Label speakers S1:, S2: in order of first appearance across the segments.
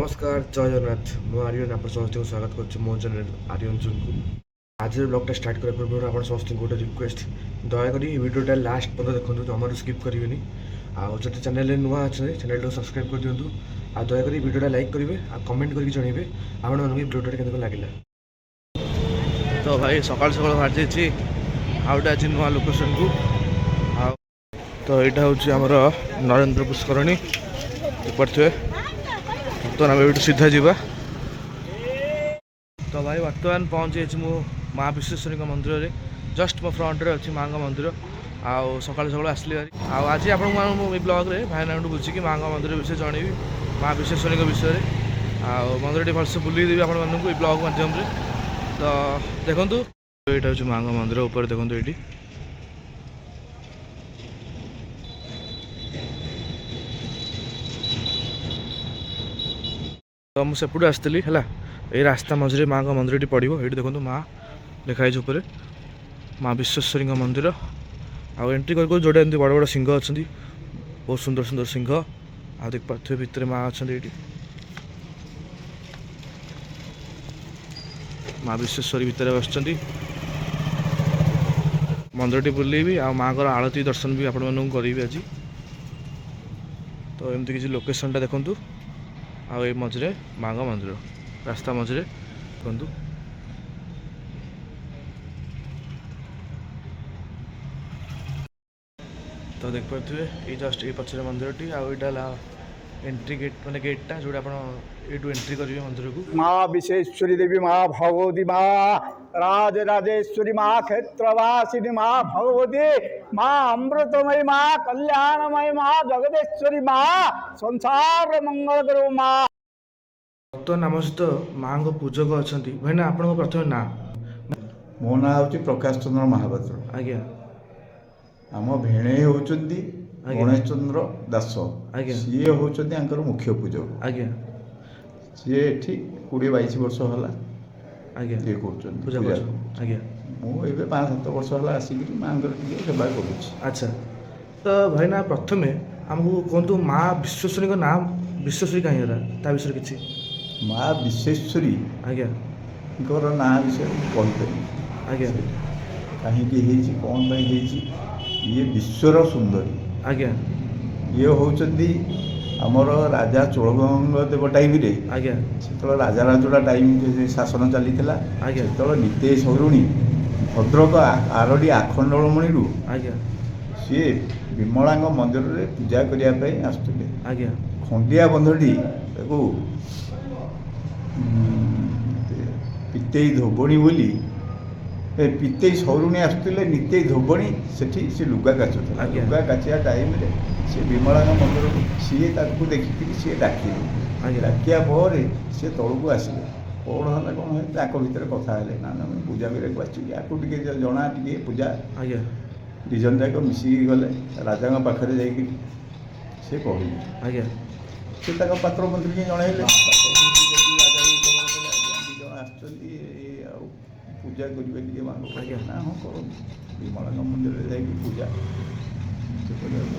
S1: नमस्कार जय जगन्नाथ मु आर्यन आप समस्त को स्वागत कर मो चैनल आर्यन जून को आज ब्लॉगटा स्टार्ट करने पूर्व आप समस्त गोटे रिक्वेस्ट दयाकोरी भिडियोटा लास्ट पर्यटन देखो जमार स्किप करेंगे आदि चैनल नुआ अच्छे चैनल सब्सक्राइब कर दिंतु आ दयाकोरी भिडियोटा लाइक करेंगे आ कमेंट करके जनइबे आपण भिडियोटा केमती लगे। तो भाई सकाल सकाल बाहर जाइए आउटे आज नुआ लोकेशन को तो यहाँ हूँ आमर नरेंद्र पुष्करणी पड़े तो आम ये सीधा जावा। तो भाई बर्तमान पहुँची मु माँ विश्वेश्वरी मंदिर में जस्ट मो फ्रंट रे अच्छी माँ मंदिर आउ सका सका आसली आज आप ब्लॉग रे भाईना बुझी माँ मंदिर विषय जनइबी माँ विश्वेश्वरी विषय आउ मंदिर टी भलसे बुलेदेवी आपको ये ब्लॉग मध्यम तो देखूँ यहाँ हूँ माँ मंदिर ऊपर देखूँ ये तो मुझे सेपटू आसती है ये रास्ता मझे माँ मंदिर पड़ो ये देखो माँ लिखाई ऊपर माँ विश्वेश्वरी मंदिर आउ एंट्री कर जोड़े एमती बड़ बड़ सिंह अच्छा बहुत सुंदर सुंदर सिंह आ देख पारे भितर माँ अच्छा ये माँ विश्वेश्वरी भितर बस मंदिर बुलेबी आ माँ को आरती दर्शन भी आपण करी आज। तो एमती किसी लोकेशन देखूँ आ ये मझे माँ मंदिर रास्ता मझे देखु तो देख पारे ये जस्ट ये पचर मंदिर टी आईटा एंट्री गेट माने गेटा जो आप एंट्री करेंगे मंदिर को।
S2: माँ विश्वेश्वरी देवी माँ भगवती माँ राजराजेश्वरी माँ क्षेत्रवासिनी माँ भगवती माँ अमृतमयी माँ कल्याणमयी माँ जगदेश्वरी माँ संसार मंगल करो माँ।
S1: बर्तमान आम सहित माँ को पूजक अच्छा भाईना आप प्रथम ना
S3: मो ना हूँ प्रकाश चंद्र महापात्र
S1: आज्ञा
S3: आम भेणे होती गणेश चंद्र दास
S1: आज्ञा
S3: सी हूँ मुख्य पूजक
S1: आज्ञा
S3: सी एठी 20-22 वर्ष है
S1: आज्ञा
S3: ये
S1: पूजा आज्ञा
S3: मुझे 5-7 वर्ष है आसिक माँ सेवा करुँ।
S1: अच्छा तो भाईना प्रथमे आमको कहतु माँ विश्वेश्वरी नाम विश्वेश्वरी कहीं ता विषय किसी
S3: माँ विश्वेश्वरी
S1: आज्ञा
S3: ना विषय कहीपर
S1: आज्ञा
S3: कहीं कौन ये विश्वर सुंदरी
S1: आज्ञा
S3: ये होती आमर राजा चोलगंग देव टाइम
S1: आज्ञा
S3: से राजा राजोड़ा टाइम शासन चली
S1: आज्ञा
S3: से निते सरुणी भद्रक आरडी आखंडलमणि
S1: आज्ञा
S3: सी विमला मंदिर में पूजा करने आसुले
S1: आज्ञा
S3: खंडिया बंधटी पितेई धोबणी बोली पितेई सरुणी आसुले नितेई धोबणी से लुगा काचुला लुगा काचिया टाइम से विमला मंदिर सी देखिक सी डाकिले डाकिया पर सी तौक आसिले कौन है कौन है भितर कथा ना ना पूजा करके जना टे पूजा दिजन जाक मिसिकी गले राजा पाखे जाकि से कहले
S1: आज्ञा
S3: से पात्र मंत्री की जनइले पूजा करेंगे माँ ना हाँ कर विमला मंदिर में जाकि पूजा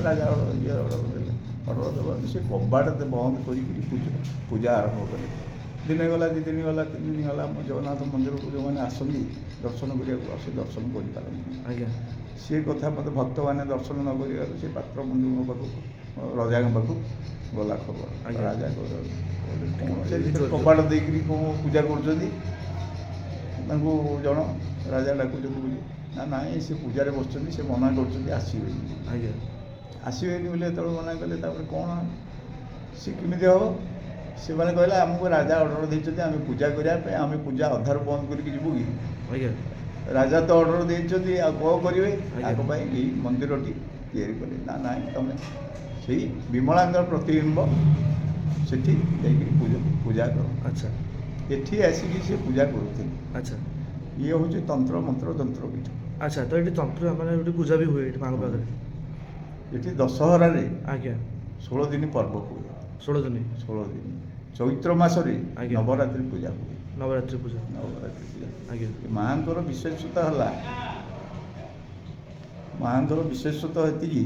S3: राजा ये अर्डर देवा से कबाट बंद कर पूजा आरंभ कले दिन गला 2 दिन गला 3 दिन गला जगन्नाथ मंदिर को जो मैंने आसती दर्शन करने आसे दर्शन कर सी कथा मत भक्त मैंने दर्शन न कर से पात्र मंदिर पाख राजा पाख गला खबर राजा कबाट देकर कौन पूजा कर जन राजा डाकुच ना ना से पूजा बस से मना कर आसबे बोले जो मना कले कौन सी कमी हम से मैंने कहला आमको राजा अर्डर देते आम पूजा करने आम पूजा अधार बंद करके जीवु कि राजा तो अर्डर देते कौन करेंगे आगे मंदिर टी कले ना ना तुम से विमला प्रतिबिंब से पूजा कर। अच्छा एठी आसिक से पूजा करुले। अच्छा ये हूँ तंत्र मंत्र तंत्र पीठ।
S1: अच्छा तो ये तंत्र माने पूजा भी हुए माँ पाखे
S3: ये दशहरा
S1: आज्ञा
S3: 16 दिन पर्व हुए
S1: 16 दिन
S3: चैत्र मसरे नवरात्रि पूजा हुए
S1: नवरात्रि पूजा
S3: आज्ञा माँ विशेषता है माँ विशेषता ये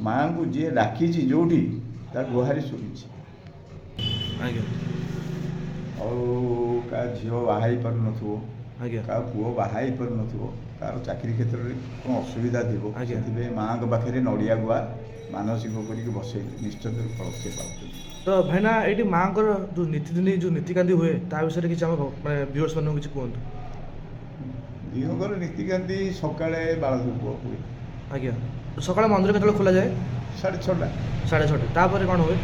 S3: माँ को जी डाकी जोटी गुहारी शुणी
S1: आज्ञा
S3: ଆଉ କାହା ଝିଅ ବାହା ହେଇପାରୁନଥିବ,
S1: ଆଜ୍ଞା
S3: କାହା ପୁଅ ବାହା ହେଇପାରୁନଥିବ, କାହାର ଚାକିରି କ୍ଷେତ୍ରରେ କ'ଣ ଅସୁବିଧା ଥିବ,
S1: ଆଜ୍ଞା।
S3: ସେଥିପାଇଁ ମାଆଙ୍କ ପାଖରେ ନଡ଼ିଆ ଗୁଆ ମାନସିକ କରିକି ବସେଇଲେ ନିଶ୍ଚିତ ଫଳ ସେ ପାଉଛନ୍ତି।
S1: ତ ଭାଇନା ଏଇଠି ମାଆଙ୍କର ଯେଉଁ ନୀତିଦିନି ଯେଉଁ ନୀତିକାନ୍ତି ହୁଏ ତା ବିଷୟରେ କିଛି ଆମ ମାନେ ଭିଉଅର୍ସ ମାନଙ୍କୁ କିଛି କୁହନ୍ତୁ।
S3: ଦିହଙ୍କର ନୀତିକାନ୍ତି ସକାଳେ ବାଳଧୂପ ହୁଏ
S1: ଆଜ୍ଞା ସକାଳେ ମନ୍ଦିର କେତେବେଳେ ଖୋଲାଯାଏ?
S3: 6:30।
S1: 6:30 ତାପରେ କ'ଣ ହୁଏ?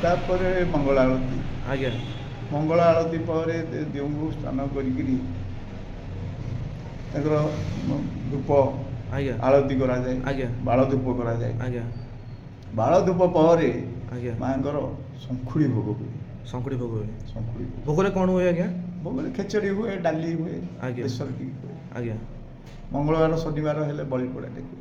S3: ତାପରେ ମଙ୍ଗଳ ଆଳତୀ,
S1: ଆଜ୍ଞା
S3: ମଙ୍ଗଳ ଆଳତୀ ପରେ ଦିଅଙ୍କୁ ସ୍ନାନ କରିକିରି ତାଙ୍କର ଧୂପ
S1: ଆଜ୍ଞା
S3: ଆଳତୀ କରାଯାଏ,
S1: ଆଜ୍ଞା
S3: ବାଳଧୂପ କରାଯାଏ।
S1: ଆଜ୍ଞା
S3: ବାଳଧୂପ ପରେ
S1: ଆଜ୍ଞା
S3: ମାଆଙ୍କର ଶଙ୍ଖୁଡ଼ି ଭୋଗ ହୁଏ।
S1: ଶଙ୍କୁଡ଼ି ଭୋଗ ହୁଏ।
S3: ଶଙ୍ଖୁଡ଼ି ଭୋଗ
S1: ଭୋଗରେ କ'ଣ ହୁଏ ଆଜ୍ଞା?
S3: ଭୋଗରେ ଖେଚେଡ଼ି ହୁଏ, ଡାଲି ହୁଏ,
S1: ଆଜ୍ଞା।
S3: ବେସର ଟିକେ ହୁଏ।
S1: ଆଜ୍ଞା
S3: ମଙ୍ଗଳବାର ଶନିବାର ହେଲେ ବଳି ପଡ଼ା ଦେଖେ,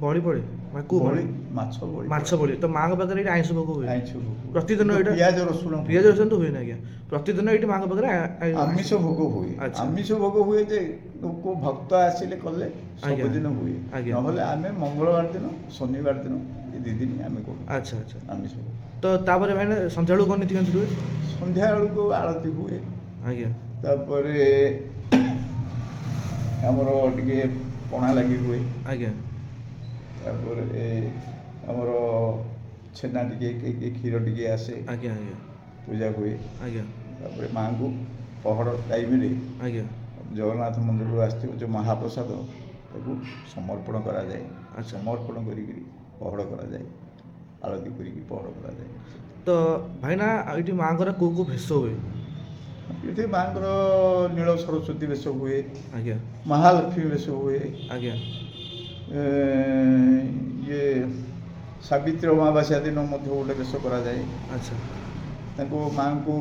S1: ବଳି ପଡ଼େ ମାନେ କେଉଁ
S3: ବଳି
S1: ବଳି?
S3: ମାଛ ବଳି
S1: ମାଛ
S3: ପଡ଼େ।
S1: ବଳି। ତ ମାଆଙ୍କ ପାଖରେ ଏଇଠି ଆଇଁଷ ଭୋଗ ହୁଏ
S3: ଆଇଁଷ ଭୋଗ ହୁଏ।
S1: ପ୍ରତିଦିନ
S3: କିନ୍ତୁ
S1: ଏଇଟା
S3: ପିଆଜ ରସୁଣ
S1: ପିଆଜ ରସୁଣ ତ ହୁଏନି ଆଜ୍ଞା। ପ୍ରତିଦିନ ଏଇଠି ମାଆଙ୍କ ପାଖରେ
S3: ଆମିଷ ଭୋଗ ହୁଏ।
S1: ଆଚ୍ଛା।
S3: ଆମିଷ ଭୋଗ ହୁଏ ଯେ ଲୋକ ଭକ୍ତ ଆସିଲେ କଲେ
S1: ଆଜ୍ଞା।
S3: ସବୁଦିନ ହୁଏ।
S1: ଆଜ୍ଞା।
S3: ନହେଲେ ଆମେ ମଙ୍ଗଳବାର ଦିନ ଶନିବାର ଦିନ ଏ 2 ଦିନ ଆମେ କରୁ
S1: ଆଚ୍ଛା ଆଚ୍ଛା।
S3: ଆମିଷ ଭୋଗ।
S1: ତ ତାପରେ ଭାଇନା ସନ୍ଧ୍ୟାବେଳକୁ କ'ଣ ନୀତିକାନ୍ତି ହୁଏ?
S3: ସନ୍ଧ୍ୟାବେଳକୁ ଆଳତୀ ହୁଏ।
S1: ଆଜ୍ଞା
S3: ତାପରେ ଆମର ଟିକେ ପଣା ଲାଗି ହୁଏ।
S1: ଆଜ୍ଞା
S3: ତାପରେ ଆମର ଛେନା ଟିକେ କ୍ଷୀର ଟିକେ ଆସେ,
S1: ଆଜ୍ଞା ଆଜ୍ଞା
S3: ପୂଜା ହୁଏ।
S1: ଆଜ୍ଞା
S3: ତାପରେ ମାଆଙ୍କୁ ପହଡ଼ ଟାଇମରେ
S1: ଆଜ୍ଞା
S3: ଜଗନ୍ନାଥ ମନ୍ଦିରରୁ ଆସିଥିବ ଯେଉଁ ମହାପ୍ରସାଦ ତାକୁ ସମର୍ପଣ କରାଯାଏ।
S1: ଆଚ୍ଛା।
S3: ସମର୍ପଣ କରିକିରି ପହଡ଼ କରାଯାଏ, ଆଳତୀ କରିକି ପହଡ଼ କରାଯାଏ।
S1: ତ ଭାଇନା ଏଇଠି ମାଆଙ୍କର କେଉଁ କେଉଁ ଭେଷ ହୁଏ?
S3: ଏଠି ମାଆଙ୍କର ନୀଳ ସରସ୍ୱତୀ ବେଶ ହୁଏ,
S1: ଆଜ୍ଞା
S3: ମହାଲକ୍ଷ୍ମୀ ବେଶ ହୁଏ,
S1: ଆଜ୍ଞା
S3: ଇଏ ସାବିତ୍ରୀ ଅମାବାସ୍ୟା ଦିନ ମଧ୍ୟ ଗୋଟେ ବେଶ କରାଯାଏ।
S1: ଆଚ୍ଛା
S3: ତାଙ୍କୁ ମାଆଙ୍କୁ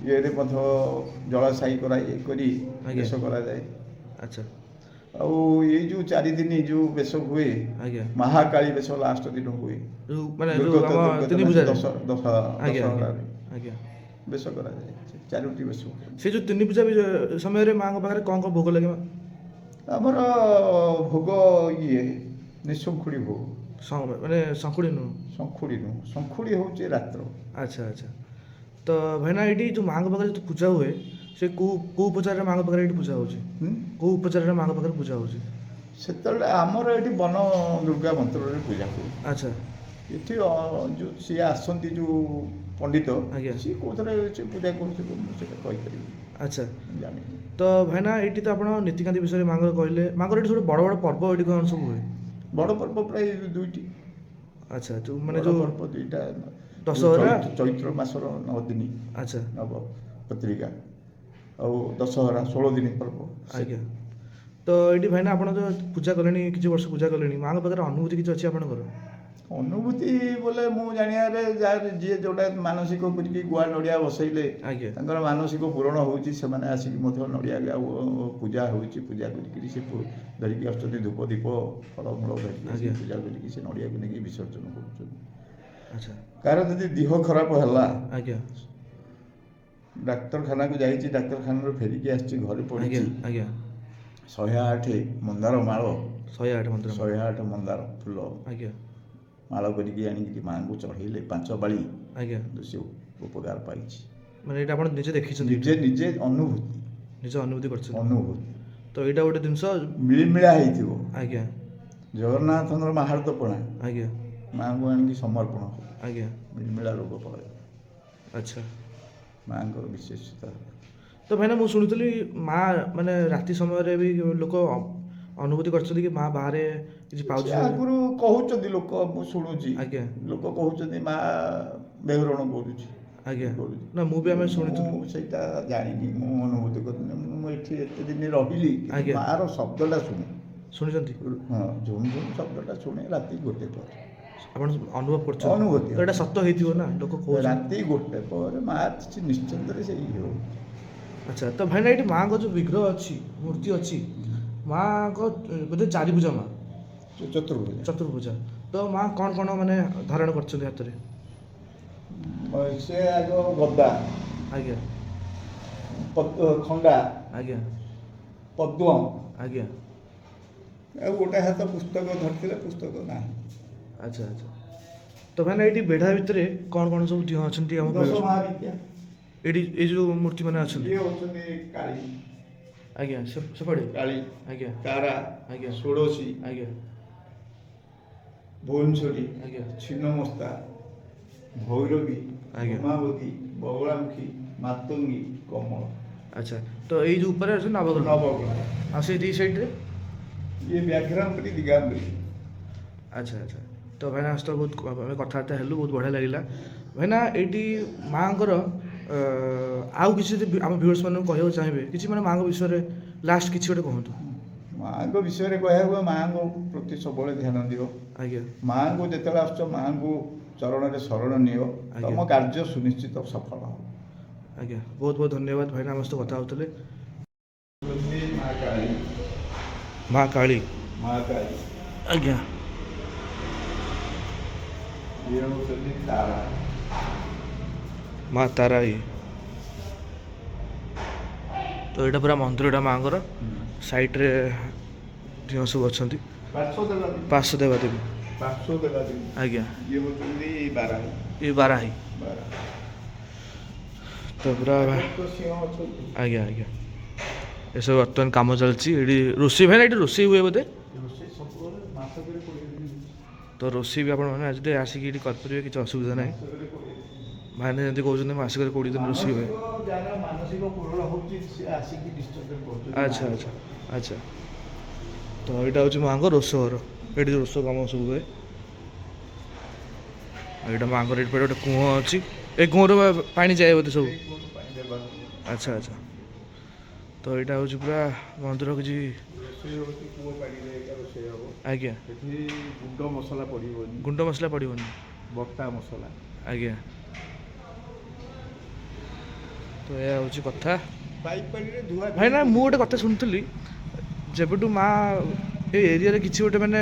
S3: ଇଏରେ ମଧ୍ୟ ଜଳାଶାୟୀ କରି
S1: ଆଜ୍ଞା।
S3: ବେଶ କରାଯାଏ।
S1: ଆଚ୍ଛା
S3: ଆଉ ଏଇ ଯେଉଁ 4 ଦିନ ଯେଉଁ ବେଶ ହୁଏ,
S1: ଆଜ୍ଞା
S3: ମହାକାଳୀ ବେଶ ଲାଷ୍ଟ ଦିନ ହୁଏ।
S1: ଯେଉଁ ମାନେ ଯେଉଁ
S3: ଦୁର୍ଗତ
S1: ଆମ ତିନି ପୂଜାରେ ଆଜ୍ଞା ଆଜ୍ଞା
S3: ଦଶହରାରେ
S1: ଆଜ୍ଞା
S3: ବେଶ କରାଯାଏ। 4ଟି ବେଶ ହୁଏ।
S1: ସେ ଯେଉଁ ତିନି ପୂଜା ସମୟରେ ମାଆଙ୍କ ପାଖରେ କ'ଣ କ'ଣ ଭୋଗ ଲାଗେ?
S3: ଆମର ଭୋଗ ଇଏ ନିଶଙ୍ଖୁଡ଼ି ଭୋଗ।
S1: ମାନେ ଶଙ୍କୁଡ଼ି ନୁହଁ?
S3: ଶଙ୍ଖୁଡ଼ି ନୁହଁ, ଶଙ୍ଖୁଡ଼ି ହେଉଛି ରାତ୍ର।
S1: ଆଚ୍ଛା ଆଚ୍ଛା। ତ ଭାଇନା ଏଇଠି ଯେଉଁ ମାଆଙ୍କ ପାଖରେ ଯେଉଁ ପୂଜା ହୁଏ ସେ କେଉଁ ଉପଚାରରେ ମାଆଙ୍କ ପାଖରେ ଏଇଠି ପୂଜା ହେଉଛି? କେଉଁ ଉପଚାରରେ ମାଆଙ୍କ ପାଖରେ ପୂଜା ହେଉଛି?
S3: ସେତେବେଳେ ଆମର ଏଠି ବନ ଦୁର୍ଗା ମନ୍ତ୍ରରେ ପୂଜା ହୁଏ।
S1: ଆଚ୍ଛା
S3: ଏଠି ଯେଉଁ ସିଏ ଆସନ୍ତି ଯେଉଁ ପଣ୍ଡିତ,
S1: ଆଜ୍ଞା।
S3: ସିଏ କେଉଁଥିରେ ସେ ପୂଜା କରୁଥିବେ ମୁଁ ସେଇଟା କହିପାରିବି,
S1: ଆଚ୍ଛା।
S3: ଜାଣିନି।
S1: ତ ଭାଇନା ଏଇଠି ତ ଆପଣ ନୀତିକାନ୍ତି ବିଷୟରେ ମାଆଙ୍କର କହିଲେ, ମାଆଙ୍କର ଏଠି ସବୁ ବଡ଼ ବଡ଼ ପର୍ବ ଏଠି କ'ଣ ସବୁ ହୁଏ?
S3: ବଡ଼ ପର୍ବ ପ୍ରାୟ 2ଟି।
S1: ଆଚ୍ଛା ଯେଉଁ ମାନେ
S3: ବଡ଼
S1: ଯେଉଁ
S3: ପର୍ବ 2ଟା।
S1: ଦଶହରା?
S3: ଚୈତ୍ର ମାସର 9 ଦିନ
S1: ଆଚ୍ଛା
S3: ନବ ପତ୍ରିକା, ଆଉ ଦଶହରା 16 ଦିନ ପର୍ବ।
S1: ଆଜ୍ଞା। ତ ଏଇଠି ଭାଇନା ଆପଣ ତ ପୂଜା କଲେଣି, କିଛି ବର୍ଷ ପୂଜା କଲେଣି, ମାଆଙ୍କ ପାଖରେ ଅନୁଭୂତି କିଛି ଅଛି ଆପଣଙ୍କର?
S3: ଅନୁଭୂତି ବୋଲେ ମୁଁ ଜାଣିବାରେ ଯାହାର ଯିଏ ଯେଉଁଟା ମାନସିକ କରିକି ଗୁଆ ନଡ଼ିଆ ବସେଇଲେ
S1: ଆଜ୍ଞା
S3: ତାଙ୍କର ମାନସିକ ପୂରଣ ହେଉଛି, ସେମାନେ ଆସିକି ମଧ୍ୟ ନଡ଼ିଆ ପୂଜା ହେଉଛି, ପୂଜା କରିକିରି ସେ ଧରିକି ଆସୁଛନ୍ତି, ଧୂପ ଦୀପ ଫଳମୂଳ ଧରିକି ଆସିକି ପୂଜା କରିକି ସେ ନଡ଼ିଆକୁ ନେଇକି ବିସର୍ଜନ କରୁଛନ୍ତି।
S1: ଆଚ୍ଛା
S3: କାହାର ଯଦି ଦେହ ଖରାପ ହେଲା,
S1: ଆଜ୍ଞା
S3: ଡାକ୍ତରଖାନାକୁ ଯାଇଛି, ଡାକ୍ତରଖାନାରୁ ଫେରିକି ଆସିଛି, ଘରେ
S1: ଆଜ୍ଞା
S3: ପଡ଼ିଛି,
S1: ଆଜ୍ଞା
S3: 108 ମନ୍ଦାର ମାଳ,
S1: 108 ମନ୍ଦିର
S3: 108 ମନ୍ଦାର ଫୁଲ
S1: ଆଜ୍ଞା
S3: ମାଳ କରିକି ଆଣିକି ମାଆଙ୍କୁ ଚଢ଼େଇଲେ 5 ପାଳି,
S1: ଆଜ୍ଞା।
S3: ସେ ଉପକାର ପାଇଛି।
S1: ମାନେ ଏଇଟା ଆପଣ ନିଜେ ଦେଖିଛନ୍ତି?
S3: ନିଜେ ଅନୁଭୂତି
S1: ନିଜେ ଅନୁଭୂତି କରିଛନ୍ତି?
S3: ଅନୁଭୂତି
S1: ତ ଏଇଟା ଗୋଟେ ଜିନିଷ
S3: ମିଳିମିଳା ହେଇଥିବ।
S1: ଆଜ୍ଞା
S3: ଜଗନ୍ନାଥଙ୍କର ମାହାର୍ତ୍ତପଣା
S1: ଆଜ୍ଞା
S3: ମାଆଙ୍କୁ ଆଣିକି ସମର୍ପଣ ହେବ,
S1: ଆଜ୍ଞା
S3: ମିଳିମିଳା ରୋଗ ପଳାଏ।
S1: ଆଚ୍ଛା।
S3: ମାଆଙ୍କର ବିଶେଷତା।
S1: ତ ଭାଇନା ମୁଁ ଶୁଣିଥିଲି ମା ମାନେ ରାତି ସମୟରେ ବି ଲୋକ ଅନୁଭୂତି କରିଛନ୍ତି କି ମା ବାହାରେ କିଛି ପାଉଛି?
S3: ସେ ଆଗରୁ କହୁଛନ୍ତି ଲୋକ, ମୁଁ ଶୁଣୁଛି,
S1: ଆଜ୍ଞା
S3: ଲୋକ କହୁଛନ୍ତି ମା ବେହୁରଣ କରୁଛି।
S1: ଆଜ୍ଞା
S3: କରୁଛି।
S1: ନା ମୁଁ ବି ଆମେ ଶୁଣିଥିଲୁ।
S3: ମୁଁ ସେଇଟା ଜାଣିନି, ମୁଁ ଅନୁଭୂତି କରିନି। ମୁଁ ଏଠି ଏତେ ଦିନ ରହିଲି,
S1: ଆଜ୍ଞା।
S3: ମାଆର ଶବ୍ଦଟା ଶୁଣେ।
S1: ଶୁଣିଛନ୍ତି?
S3: ହଁ, ଝୁମ୍ ଝୁମ୍ ଶବ୍ଦଟା ଶୁଣେ ରାତି 1 ପରେ।
S1: ଆପଣ ଅନୁଭବ କରୁଛନ୍ତି?
S3: ଅନୁଭୂତି।
S1: ତ ଏଇଟା ସତ ହେଇଥିବ ନା, ଲୋକ କହୁଛନ୍ତି।
S3: ରାତି 1 ପରେ ମା ନିଶ୍ଚିନ୍ତରେ ସେଇ ହେଉ।
S1: ଆଚ୍ଛା। ତ ଭାଇନା ଏଇଠି ମାଆଙ୍କ ଯେଉଁ ବିଗ୍ରହ ଅଛି, ମୂର୍ତ୍ତି ଅଛି, ମାଆଙ୍କ ବୋଧେ 4 ଭୁଜା ମା, ଚତୁର୍ଭୁଜା। ତ ମା କ'ଣ କ'ଣ ମାନେ ଧାରଣ କରିଛନ୍ତି ହାତରେ?
S3: ସେ ଆଗ ଗଦା,
S1: ଆଜ୍ଞା
S3: ଖଣ୍ଡା,
S1: ଆଜ୍ଞା
S3: ପଦ୍ମ,
S1: ଆଜ୍ଞା
S3: ଆଉ ଗୋଟେ ହାତ ପୁସ୍ତକ ଧରିଥିଲେ, ପୁସ୍ତକ ନାହିଁ।
S1: ଆଚ୍ଛା ଆଚ୍ଛା। ତ ଭାଇନା ଏଇଠି ବେଢ଼ା ଭିତରେ କ'ଣ କ'ଣ ସବୁ ଦିଅ ଅଛନ୍ତି ଆମ
S3: 10 ମହାବିଦ୍ୟା।
S1: ଏଠି ଏଇ ଯେଉଁ ମୂର୍ତ୍ତି ମାନେ ଅଛନ୍ତି
S3: ଇଏ ହେଉଛନ୍ତି କାଳୀ,
S1: ଆଜ୍ଞା ସେପଟେ
S3: କାଳୀ,
S1: ଆଜ୍ଞା
S3: ତାରା,
S1: ଆଜ୍ଞା
S3: ଷୋଡ଼ଶୀ,
S1: ଆଜ୍ଞା
S3: ଭୁବନେଶ୍ୱରୀ,
S1: ଆଜ୍ଞା
S3: ଛିନ୍ନମସ୍ତା, ଭୈରବୀ,
S1: ଆଜ୍ଞା।
S3: ଉମାବତୀ, ବଗଳାମୁଖୀ, ମାତଙ୍ଗୀ, କମଳ।
S1: ଆଚ୍ଛା ତ ଏଇ ଯେଉଁ ଉପରେ ଅଛନ୍ତି ନବଗ୍ରହ
S3: ନବଗ୍ରହ।
S1: ଆଉ ସେଇ ଦୁଇ ସାଇଡ଼୍ରେ
S3: ଇଏ ବ୍ୟାଘ୍ରାନ୍ତରୀ ଦିଗାନ୍ତରୀ।
S1: ଆଚ୍ଛା ଆଚ୍ଛା ତ ଭାଇନା ଆସ ତ ବହୁତ ଆମେ କଥାବାର୍ତ୍ତା ହେଲୁ ବହୁତ ବଢ଼ିଆ ଲାଗିଲା ଭାଇନା ଏଇଠି ମାଆଙ୍କର ଆଉ କିଛି ଯଦି ଆମ ଭିଉଅର୍ସ ମାନଙ୍କୁ କହିବାକୁ ଚାହିଁବେ କିଛି ମାନେ ମାଆଙ୍କ ବିଷୟରେ ଲାଷ୍ଟ କିଛି ଗୋଟେ କୁହନ୍ତୁ।
S3: ମାଆଙ୍କ ବିଷୟରେ କହିବାକୁ ଗଲେ ମାଆଙ୍କ ପ୍ରତି ସବୁବେଳେ ଧ୍ୟାନ ଦିଅ।
S1: ଆଜ୍ଞା
S3: ମାଆଙ୍କୁ ଯେତେବେଳେ ଆସୁଛ ମାଆଙ୍କୁ ଚରଣରେ ଶରଣ ନିଅ,
S1: ଆଜ୍ଞା
S3: ତମ କାର୍ଯ୍ୟ ସୁନିଶ୍ଚିତ ସଫଳ ହେବ।
S1: ଆଜ୍ଞା ବହୁତ ବହୁତ ଧନ୍ୟବାଦ ଭାଇନା ଆମ ସହିତ କଥା ହେଉଥିଲେ।
S3: ମା କାଳୀ,
S1: ମା କାଳୀ
S3: ମା କାଳୀ,
S1: ଆଜ୍ଞା
S3: ଇଏ ହେଉଛନ୍ତି ତାରା,
S1: ମା ତାରା ଇଏ ତ ଏଇଟା ପୁରା ମନ୍ଦିରଟା ମାଆଙ୍କର ସାଇଡ଼୍ରେ ଝିଅ ସବୁ ଅଛନ୍ତି ପାର୍ଶ୍ୱ ଦେବାଦେବୀ
S3: ପାର୍ଶ୍ୱଦେବାଦେବୀ,
S1: ଆଜ୍ଞା
S3: ଇଏ ହେଉଛନ୍ତି ବାରାହୀ,
S1: ଏ ବାରାହୀ
S3: ବାରାହୀ।
S1: ତ ପୁରା
S3: ସିଂହ ଅଛନ୍ତି।
S1: ଆଜ୍ଞା ଆଜ୍ଞା ଏସବୁ ବର୍ତ୍ତମାନ କାମ ଚାଲିଛି ଏଠି ରୋଷେଇ ଭାଇନା ଏଠି ରୋଷେଇ ହୁଏ ବୋଧେ
S3: ରୋଷେଇ ସବୁବେଳେ ମାସକରେ 20 ଦିନ ହେଉଛି।
S1: ତ ରୋଷେଇ ବି ଆପଣମାନେ ଆଜି ଟିକେ ଆସିକି ଏଠି କରିପାରିବେ କିଛି ଅସୁବିଧା ନାହିଁ
S3: ମାସକରେ 20 ଦିନ।
S1: ଭାଇନା ଯେମିତି କହୁଛନ୍ତି ମାସକରେ 20 ଦିନ ରୋଷେଇ ହୁଏ।
S3: ଯାହାର ମାନସିକ ପୂରଣ ହେଉଛି ସେ ଆସିକି ଡିଷ୍ଟର୍ବ କରୁଛନ୍ତି।
S1: ଆଚ୍ଛା ଆଚ୍ଛା ଆଚ୍ଛା ତ ଏଇଟା ହେଉଛି ମାଆଙ୍କ ରୋଷ ଘର ଏଠି ରୋଷ କାମ ସବୁ ହୁଏ ଆଉ ଏଇଟା ମାଆଙ୍କର ଏଠି ଗୋଟେ କୂଅ ଅଛି ଏ କୂଅରୁ ପାଣି ଯାଏ ବୋଧେ ସବୁ ଆଚ୍ଛା ଆଚ୍ଛା ତ ଏଇଟା ହେଉଛି ପୁରା ମନ୍ଦିର କିଛି
S3: ରୋଷେଇ ହେଉଛି କୂଅ ପାଣିରେ ଏକା ରୋଷେଇ ହେବ।
S1: ଆଜ୍ଞା
S3: ଏଠି ଗୁଣ୍ଡ ମସଲା ପଡ଼ିବନି,
S1: ଗୁଣ୍ଡ ମସଲା ପଡ଼ିବନି
S3: ବଟା ମସଲା।
S1: ଆଜ୍ଞା ତ ଏହା ହେଉଛି କଥା
S3: ପାଇପ୍ ପାଣିରେ ଧୁଆ
S1: ଭାଇନା ମୁଁ ଗୋଟେ କଥା ଶୁଣିଥିଲି ଯେବେଠୁ ମା ଏ ଏରିଆରେ କିଛି ଗୋଟେ ମାନେ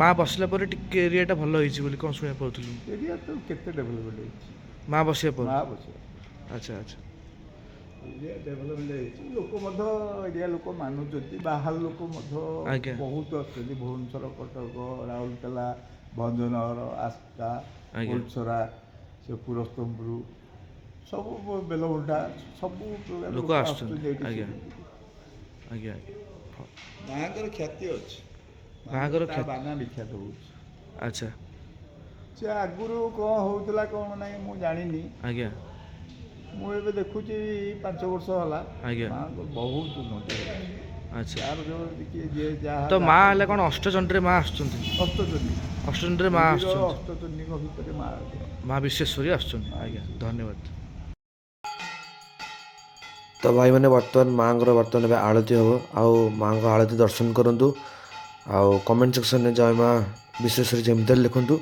S1: ମା ବସିଲା ପରେ ଟିକେ ଏରିଆଟା ଭଲ ହେଇଛି ବୋଲି କ'ଣ ଶୁଣିବାକୁ ପାଉଥିଲି
S3: ଏରିଆ ତ କେତେ ଡେଭଲପମେଣ୍ଟ ହେଇଛି।
S1: ମା ବସିବା ପରେ
S3: ମା ବସିବା
S1: ଆଚ୍ଛା ଆଚ୍ଛା
S3: ଏରିଆ ଡେଭଲପମେଣ୍ଟ ହେଇଛି। ଲୋକ ମଧ୍ୟ ଏରିଆ ଲୋକ ମାନୁଛନ୍ତି, ବାହାର ଲୋକ ମଧ୍ୟ
S1: ଆଜ୍ଞା।
S3: ବହୁତ ଆସୁଛନ୍ତି। ଭୁବନେଶ୍ୱର, କଟକ, ରାଉରକେଲା, ଭଞ୍ଜନଗର, ଆସ୍କା,
S1: ଆଜ୍ଞା
S3: ଓଲସରା, ସେ ପୁରସ୍ତମ୍ପୁର, ସବୁ ବେଲଗୁଣ୍ଠା, ସବୁ
S1: ଲୋକ ଆସୁଛନ୍ତି
S3: ଏଇଠି
S1: ଆଜ୍ଞା
S3: ଶିଖୁଛନ୍ତି।
S1: ଆଜ୍ଞା
S3: ମାଆଙ୍କର ଖ୍ୟାତି ଅଛି,
S1: ମାଆଙ୍କର
S3: ତା
S1: ଖ୍ୟାତି
S3: ବାନା ବିଖ୍ୟାତ ହେଉଛି।
S1: ଆଚ୍ଛା
S3: ସେ ଆଗରୁ କ'ଣ ହେଉଥିଲା କ'ଣ ନାହିଁ ମୁଁ ଜାଣିନି।
S1: ଆଜ୍ଞା
S3: ମୁଁ ଏବେ ଦେଖୁଛି 5 ବର୍ଷ ହେଲା
S1: ଆଜ୍ଞା
S3: ମାଆଙ୍କ ବହୁତ ଉନ୍ନତି ହେଉଛି।
S1: ଆଚ୍ଛା
S3: ତାର ଯେଉଁ ଯିଏ ଯାହା
S1: ତ ମା ହେଲେ କ'ଣ ଅଷ୍ଟଚଣ୍ଡୀରେ ମା ଆସୁଛନ୍ତି
S3: ଅଷ୍ଟଚଣ୍ଡୀ,
S1: ଅଷ୍ଟଚଣ୍ଡୀରେ ମା ଆସୁଛନ୍ତି
S3: ଅଷ୍ଟଚଣ୍ଡୀଙ୍କ ଭିତରେ ମା
S1: ମା ବିଶ୍ଵେଶ୍ୱରୀ ଆସୁଛନ୍ତି ଆଜ୍ଞା ଧନ୍ୟବାଦ। ତ ଭାଇମାନେ ବର୍ତ୍ତମାନ ମାଆଙ୍କର ବର୍ତ୍ତମାନ ଏବେ ଆଳତି ହେବ ଆଉ ମାଆଙ୍କ ଆଳତି ଦର୍ଶନ କରନ୍ତୁ ଆଉ କମେଣ୍ଟ ସେକ୍ସନରେ ଜୟ ମା ବିଶ୍ଵେଶ୍ୱରୀ ଯେମିତି ହେଲେ ଲେଖନ୍ତୁ।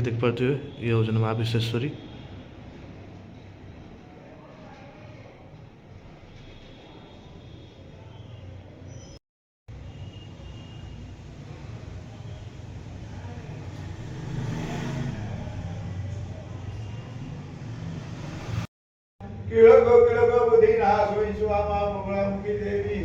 S1: ଦେଖିପାରୁଥିବେ ଇଏ ହେଉଛନ୍ତି ମା ବିଶ୍ଵେଶ୍ୱରୀ।
S3: किळक किळक बुधी नाश वैश्वा मा मंगळामुखी देवी